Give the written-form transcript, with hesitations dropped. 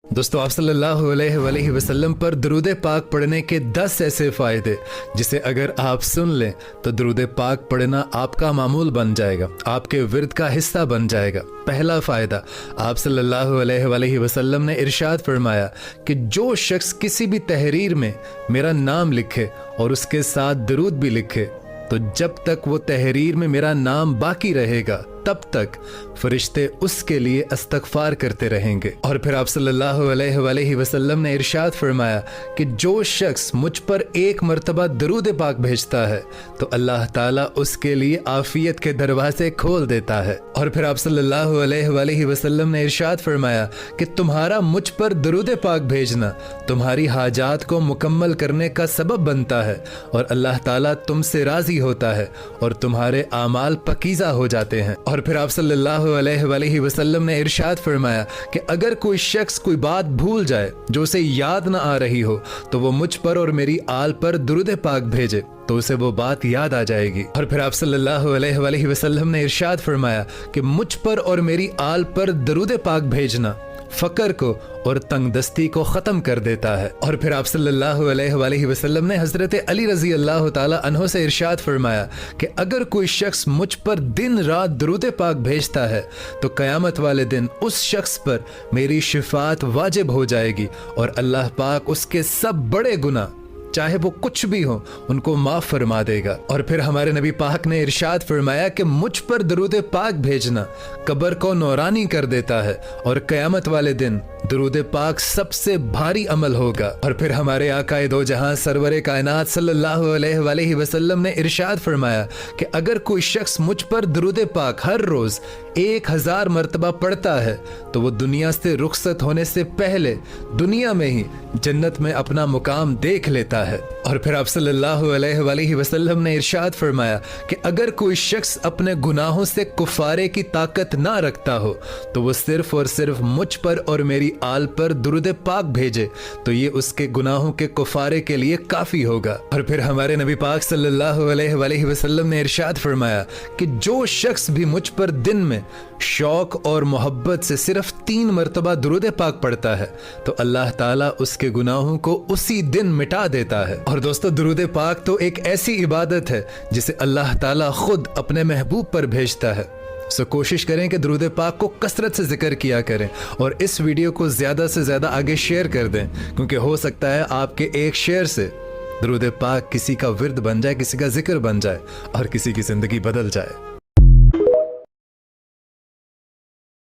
दोस्तों, आप सल्लल्लाहु अलैहि वसल्लम पर दरूद पाक पढ़ने के 10 ऐसे फ़ायदे जिसे अगर आप सुन लें तो दरूद पाक पढ़ना आपका मामूल बन जाएगा, आपके विर्द का हिस्सा बन जाएगा। पहला फ़ायदा, आप सल्लल्लाहु अलैहि वसल्लम ने इरशाद फरमाया कि जो शख्स किसी भी तहरीर में मेरा नाम लिखे और उसके साथ दरूद भी लिखे तो जब तक वो तहरीर में मेरा नाम बाकी रहेगा तब तक फरिश्ते उसके लिए इस्तग़फ़ार करते रहेंगे। और फिर आप सल्लल्लाहु अलैहि वसल्लम ने इरशाद फरमाया कि जो शख्स मुझ पर एक मर्तबा दरूद पाक भेजता है तो अल्लाह ताला उसके लिए आफियत के दरवाजे खोल देता है। और फिर आप सल्लल्लाहु अलैहि वसल्लम ने इरशाद फरमाया कि तुम्हारा मुझ पर दरूद पाक भेजना तुम्हारी हाजात को मुकम्मल करने का सबब बनता है और अल्लाह ताला तुमसे राज़ी होता है और तुम्हारे आमाल पकीज़ा हो जाते हैं। और फिर आप सल्लल्लाहु अलैहि वसल्लम ने इरशाद फरमाया कि अगर कोई शख्स कोई बात भूल जाए जो उसे याद न आ रही हो तो वो मुझ पर और मेरी आल पर दुरूद पाक भेजे तो उसे वो बात याद आ जाएगी। और फिर आप सल्लल्लाहु अलैहि वसल्लम ने इरशाद फरमाया कि मुझ पर और मेरी आल पर दरूद पाक भेजना फकर को और तंगदस्ती को ख़त्म कर देता है। और फिर आप सल्लल्लाहु अलैहि वसल्लम ने हज़रत अली रज़ी अल्लाह ताला अन्हो से इरशाद फरमाया कि अगर कोई शख्स मुझ पर दिन रात दरूद पाक भेजता है तो क़यामत वाले दिन उस शख्स पर मेरी शिफ़ात वाजिब हो जाएगी और अल्लाह पाक उसके सब बड़े गुनाह चाहे वो कुछ भी हो उनको माफ़ फरमा देगा। और फिर हमारे नबी पाक ने इरशाद फरमाया कि मुझ पर दरूद पाक भेजना कब्र को नौरानी कर देता है और क़यामत वाले दिन दरूद पाक सबसे भारी अमल होगा। और फिर हमारे आकाए दो जहां सरवरे कायनात सल्लल्लाहु अलैहि वसल्लम ने इरशाद फरमाया कि अगर कोई शख्स मुझ पर दरूद पाक हर रोज़ 1000 मरतबा पढ़ता है तो वो दुनिया से रुखसत होने से पहले दुनिया में ही जन्नत में अपना मुकाम देख लेता है। और फिर आप सल्लल्लाहु अलैहि वसल्लम ने इरशाद फरमाया कि अगर कोई शख्स अपने गुनाहों से कुफारे की ताकत ना रखता हो तो वो सिर्फ और सिर्फ मुझ पर और मेरी आल पर दुरूद पाक भेजे तो ये उसके गुनाहों के कुफारे के लिए काफ़ी होगा। और फिर हमारे नबी पाक सल्लल्लाहु अलैहि वसल्लम ने इरशाद फरमाया कि जो शख्स भी मुझ पर दिन में शौक और मोहब्बत से सिर्फ 3 मरतबा दुरूद पाक पढ़ता है तो अल्लाह ताला उसके गुनाहों को उसी दिन मिटा देता है। और दोस्तों, दुरूद पाक तो एक ऐसी इबादत है जिसे अल्लाह ताला खुद अपने महबूब पर भेजता है। सो कोशिश करें कि दरूद पाक को कसरत से जिक्र किया करें और इस वीडियो को ज़्यादा से ज़्यादा आगे शेयर कर दें क्योंकि हो सकता है आपके एक शेयर से दरूद पाक किसी का विर्द बन जाए, किसी का जिक्र बन जाए और किसी की ज़िंदगी बदल जाए।